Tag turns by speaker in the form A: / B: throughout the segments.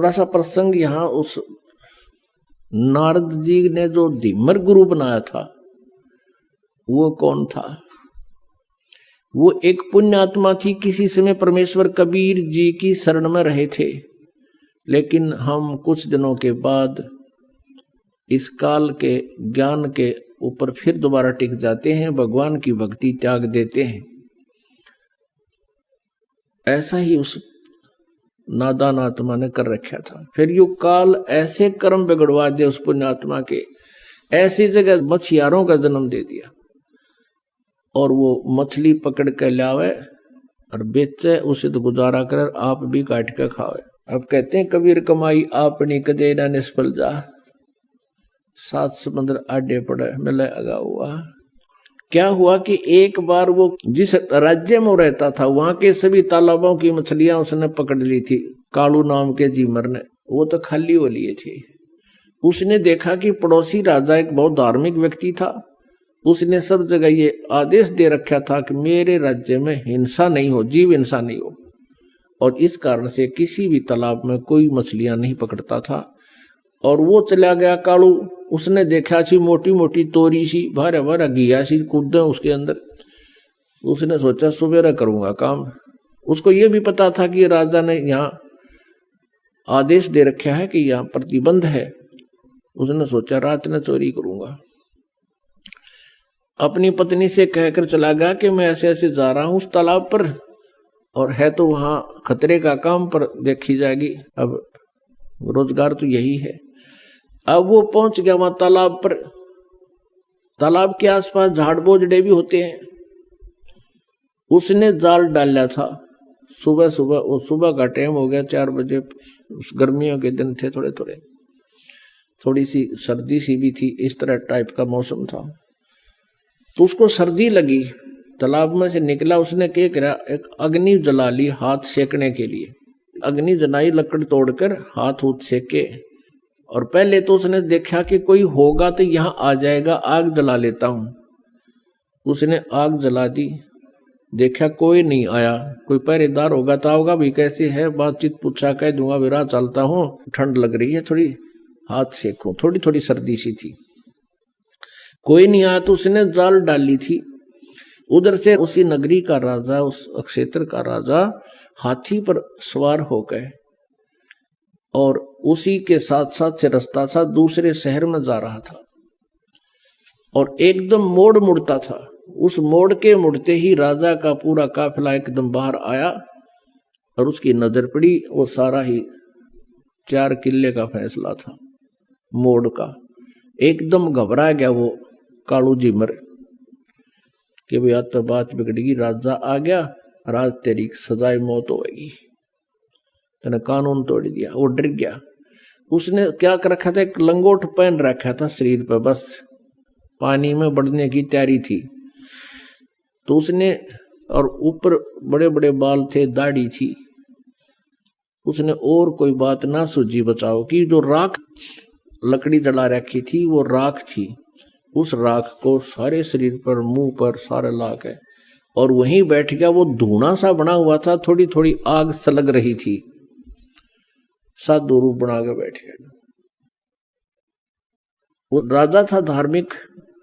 A: थोड़ा सा प्रसंग यहाँ, उस नारद जी ने जो धीमर गुरु बनाया था वो कौन था? वो एक पुण्यात्मा थी, किसी समय परमेश्वर कबीर जी की शरण में रहे थे, लेकिन हम कुछ दिनों के बाद इस काल के ज्ञान के ऊपर फिर दोबारा टिक जाते हैं, भगवान की भक्ति त्याग देते हैं। ऐसा ही उस नादान आत्मा ने कर रखा था। फिर यो काल ऐसे कर्म बिगड़वा दे उस पुण्यात्मा के, ऐसी जगह मछियारों का जन्म दे दिया, और वो मछली पकड़ के लावे और बेचे, उसे तो गुजारा कर, आप भी काट के खावे। अब कहते हैं कबीर कमाई आपनी कदे ना निष्फल जा, 7 समुद्र आडे पड़े मिले अगा हुआ। क्या हुआ कि एक बार वो जिस राज्य में रहता था वहां के सभी तालाबों की मछलियां उसने पकड़ ली थी, कालू नाम के जीमर ने, वो तो खाली हो लिए थे। उसने देखा कि पड़ोसी राजा एक बहुत धार्मिक व्यक्ति था, उसने सब जगह ये आदेश दे रखा था कि मेरे राज्य में हिंसा नहीं हो, जीव हिंसा नहीं हो, और इस कारण से किसी भी तालाब में कोई मछलियां नहीं पकड़ता था। और वो चला गया कालू, उसने देखा सी मोटी मोटी तोरी सी भारा भारा घिया सी कूदे उसके अंदर, उसने सोचा सुबेरा करूंगा काम। उसको ये भी पता था कि राजा ने यहाँ आदेश दे रखा है कि यहाँ प्रतिबंध है, उसने सोचा रात में चोरी करूंगा। अपनी पत्नी से कहकर चला गया कि मैं ऐसे ऐसे जा रहा हूं उस तालाब पर, और है तो वहां खतरे का काम, पर देखी जाएगी, अब रोजगार तो यही है। अब वो पहुंच गया वहां तालाब पर। तालाब के आसपास झाड़ बोझड़े भी होते हैं। उसने जाल डाला था सुबह सुबह, वो सुबह का टाइम हो गया 4 बजे, गर्मियों के दिन थे, थोड़े थोड़े, थोड़ी सी सर्दी सी भी थी, इस तरह टाइप का मौसम था। तो उसको सर्दी लगी, तालाब में से निकला, उसने क्या करा, एक अग्नि जला ली हाथ सेकने के लिए। अग्नि जलाई, लकड़ तोड़कर हाथ उठ सेके, और पहले तो उसने देखा कि कोई होगा तो यहां आ जाएगा, आग जला लेता हूं। उसने आग जला दी, देखा कोई नहीं आया, कोई पहरेदार होगा तो होगा भी, कैसे है, बातचीत पूछा, कह दूंगा विराह चलता हूं, ठंड लग रही है थोड़ी, हाथ सेकूं, थोड़ी थोड़ी सर्दी सी थी। कोई नहीं आया तो उसने जाल डाली थी। उधर से उसी नगरी का राजा, उस क्षेत्र का राजा हाथी पर सवार हो गए, और उसी के साथ साथ से रास्ता था, दूसरे शहर में जा रहा था, और एकदम मोड़ मुड़ता था। उस मोड़ के मुड़ते ही राजा का पूरा काफिला एकदम बाहर आया, और उसकी नजर पड़ी, वो सारा ही 4 किले का फैसला था मोड़ का। एकदम घबरा गया वो कालू जीमर कि भाई आज तो बात बिगड़ेगी, राजा आ गया, राज तेरी सजाए मौत होगी, तेने कानून तोड़ दिया। वो डर गया। उसने क्या कर रखा था, एक लंगोट पहन रखा था शरीर पर, बस पानी में बढ़ने की तैयारी थी। तो उसने, और ऊपर बड़े बड़े बाल थे, दाढ़ी थी। उसने और कोई बात ना सूझी बचाओ कि जो राख लकड़ी जला रखी थी वो राख थी, उस राख को सारे शरीर पर, मुंह पर सारे ला के, और वहीं बैठ गया। वो धुआं सा बना हुआ था, थोड़ी थोड़ी आग सलग रही थी, साधु रूप बना के बैठ गया। वो राजा था धार्मिक,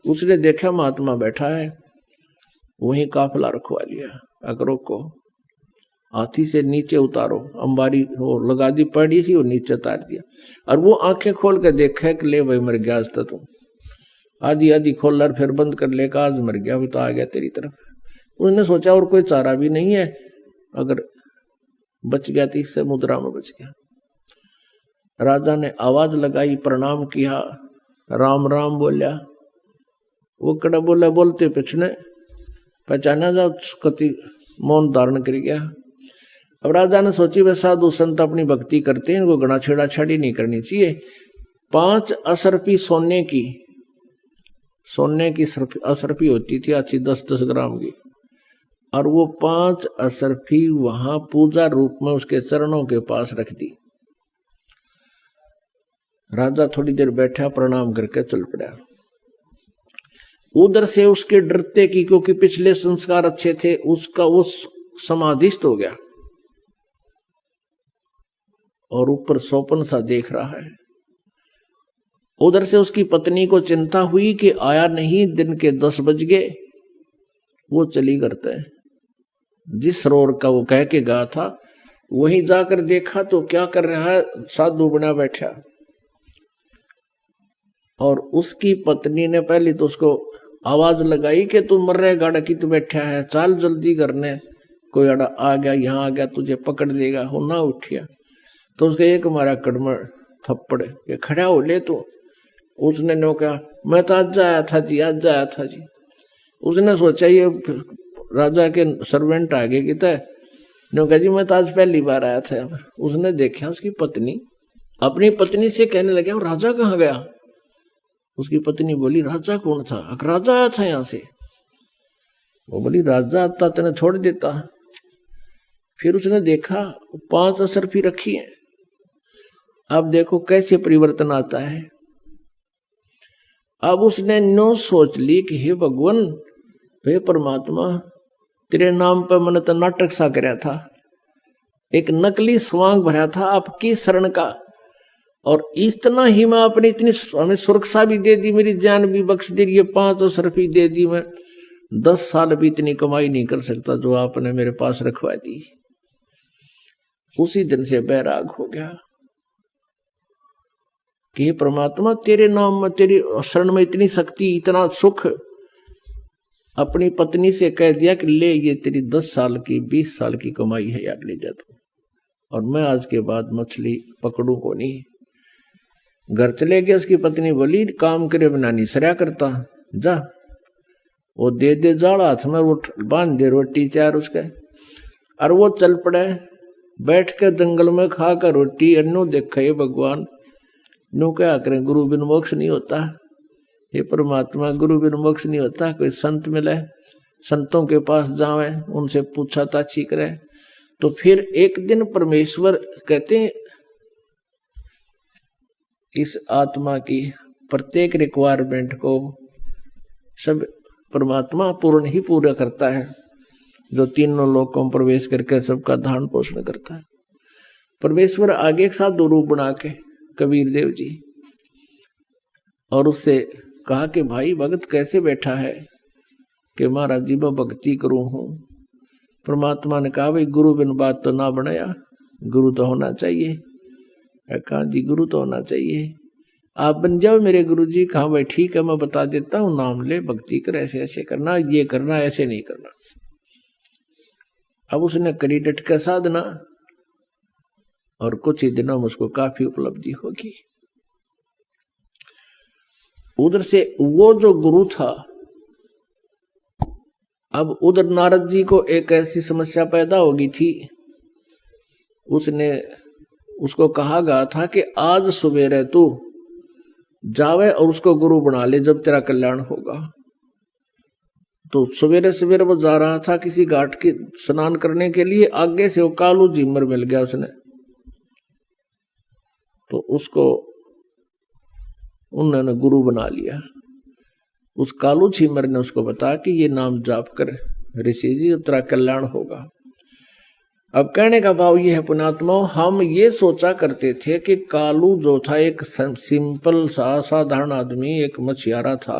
A: उसने देखा महात्मा बैठा है, वहीं काफिला रखवा लिया। अकरों को हाथी से नीचे उतारो, अंबारी वो लगा दी पड़ी सी, और नीचे उतार दिया। और वो आंखें खोल कर देखा कि ले भाई मर गया आज तो तुम, आधी आधी खोल और फिर बंद कर लेगा, आज मर गया, तो आ गया तेरी तरफ। उसने सोचा और कोई चारा भी नहीं है, अगर बच गया तो इससे मुद्रा में बच गया। राजा ने आवाज लगाई, प्रणाम किया, राम राम बोलिया। वो कड़ा बोला, बोलते पिछने पहचाना जा, कति मौन धारण कर गया। अब राजा ने सोची वे साधु संत अपनी भक्ति करते हैं, इनको गणा छेड़ा छाड़ी नहीं करनी चाहिए। 5 असरफी सोने की असरफी होती थी अच्छी, 10-10 ग्राम की, और वो 5 असरफी वहां पूजा रूप में उसके चरणों के पास रख दी। राजा थोड़ी देर बैठा, प्रणाम करके चल पड़ा। उधर से उसके डरते की, क्योंकि पिछले संस्कार अच्छे थे, उसका वो समाधिस्थ हो गया। और ऊपर सोपन सा देख रहा है। उधर से उसकी पत्नी को चिंता हुई कि आया नहीं, दिन के 10 बज गए। वो चली करता है, जिस सरोवर का वो कह के गया था वहीं जाकर देखा तो क्या कर रहा है, साधु बना बैठा। और उसकी पत्नी ने पहले तो उसको आवाज लगाई कि तू मर रहे गाड़ा की, तू बैठा है, चल जल्दी करने, कोई अड़ा आ गया, यहाँ आ गया तुझे पकड़ लेगा। हो ना उठिया तो उसके एक मारा कड़मड़ थप्पड़ के खड़ा हो ले तू। उसने नो कहा मैं तो आज आया था जी, आज आया था जी। उसने सोचा ये राजा के सर्वेंट आगे की तय, नो कहा जी मैं तो आज पहली बार आया था। उसने देखा उसकी पत्नी अपनी पत्नी से कहने लगे राजा कहाँ गया। उसकी पत्नी बोली राजा कौन था। राजा आया था यहां से। वो बोली राजा आता तेने छोड़ देता। फिर उसने देखा 5 असरफी रखी है। अब देखो कैसे परिवर्तन आता है। अब उसने नो सोच ली कि हे भगवान, हे परमात्मा, तेरे नाम पर मैंने तो नाटक सा कराया था, एक नकली स्वांग भरा था आपकी शरण का, और इतना ही मैं अपनी इतनी हमें सुरक्षा भी दे दी, मेरी जान भी बख्श दी, ये 5 असरफी दे दी, मैं 10 साल भी इतनी कमाई नहीं कर सकता जो आपने मेरे पास रखवा दी। उसी दिन से बैराग हो गया कि हे परमात्मा, तेरे नाम में, तेरी शरण में इतनी शक्ति, इतना सुख। अपनी पत्नी से कह दिया कि ले ये तेरी 10 साल की 20 साल की कमाई है यार, ले जा तू, और मैं आज के बाद मछली पकड़ू को नहीं। घर चले गए। उसकी पत्नी बोली काम करे बिना नहीं सरया करता, जा वो दे दे जाड़ हाथ में, वो बांध दे रोटी 4 उसके। और वो चल पड़े, बैठ के जंगल में खा कर रोटी, अन्नो देखे भगवान, नो क्या करें, गुरु बिन मोक्ष नहीं होता। हे परमात्मा, गुरु बिन मोक्ष नहीं होता। कोई संत मिले, संतों के पास जावे, उनसे पूछा ताछी करे। तो फिर एक दिन परमेश्वर कहते हैं इस आत्मा की प्रत्येक रिक्वायरमेंट को सब परमात्मा पूर्ण ही पूरा करता है, जो तीनों लोकों में प्रवेश करके सबका धारण पोषण करता है। परमेश्वर आगे एक साथ 2 रूप बना के कबीर देव जी, और उससे कहा कि भाई भगत कैसे बैठा है, कि महाराज जी मैं भक्ति करूं हूं। परमात्मा ने कहा भाई गुरु बिन बात तो ना बनाया, गुरु तो होना चाहिए। कहा जी गुरु तो होना चाहिए, आप बन जाओ मेरे गुरु जी। कहा भाई ठीक है, मैं बता देता हूँ, नाम ले, भक्ति कर, ऐसे ऐसे करना, ये करना, ऐसे नहीं करना। अब उसने करी डट का साधना, और कुछ ही दिनों में उसको काफी उपलब्धि होगी। उधर से वो जो गुरु था, अब उधर नारद जी को एक ऐसी समस्या पैदा होगी थी। उसको कहा गया था कि आज सवेरे तू जावे और उसको गुरु बना ले, जब तेरा कल्याण होगा। तो सवेरे सवेरे वो जा रहा था किसी घाट के स्नान करने के लिए, आगे से वो कालू झीमर मिल गया उसने। तो उसको उन्होंने गुरु बना लिया। उस कालू झीमर ने उसको बताया कि ये नाम जाप कर ऋषि जी, जब तेरा कल्याण होगा। अब कहने का भाव ये है पुणात्मा, हम ये सोचा करते थे कि कालू जो था एक सिंपल सा साधारण आदमी, एक मछियारा था,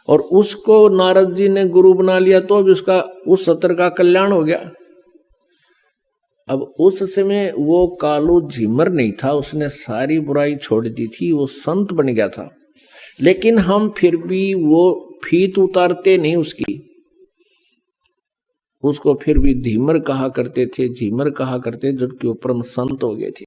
A: और उसको नारद जी ने गुरु बना लिया तो भी उसका उस सत्र का कल्याण हो गया। अब उस समय वो कालू झिमर नहीं था, उसने सारी बुराई छोड़ दी थी, वो संत बन गया था। लेकिन हम फिर भी वो फीत उतारते नहीं उसकी, उसको फिर भी धीमर कहा करते थे, झीमर कहा करते, जबकि वो परम संत हो गए थे।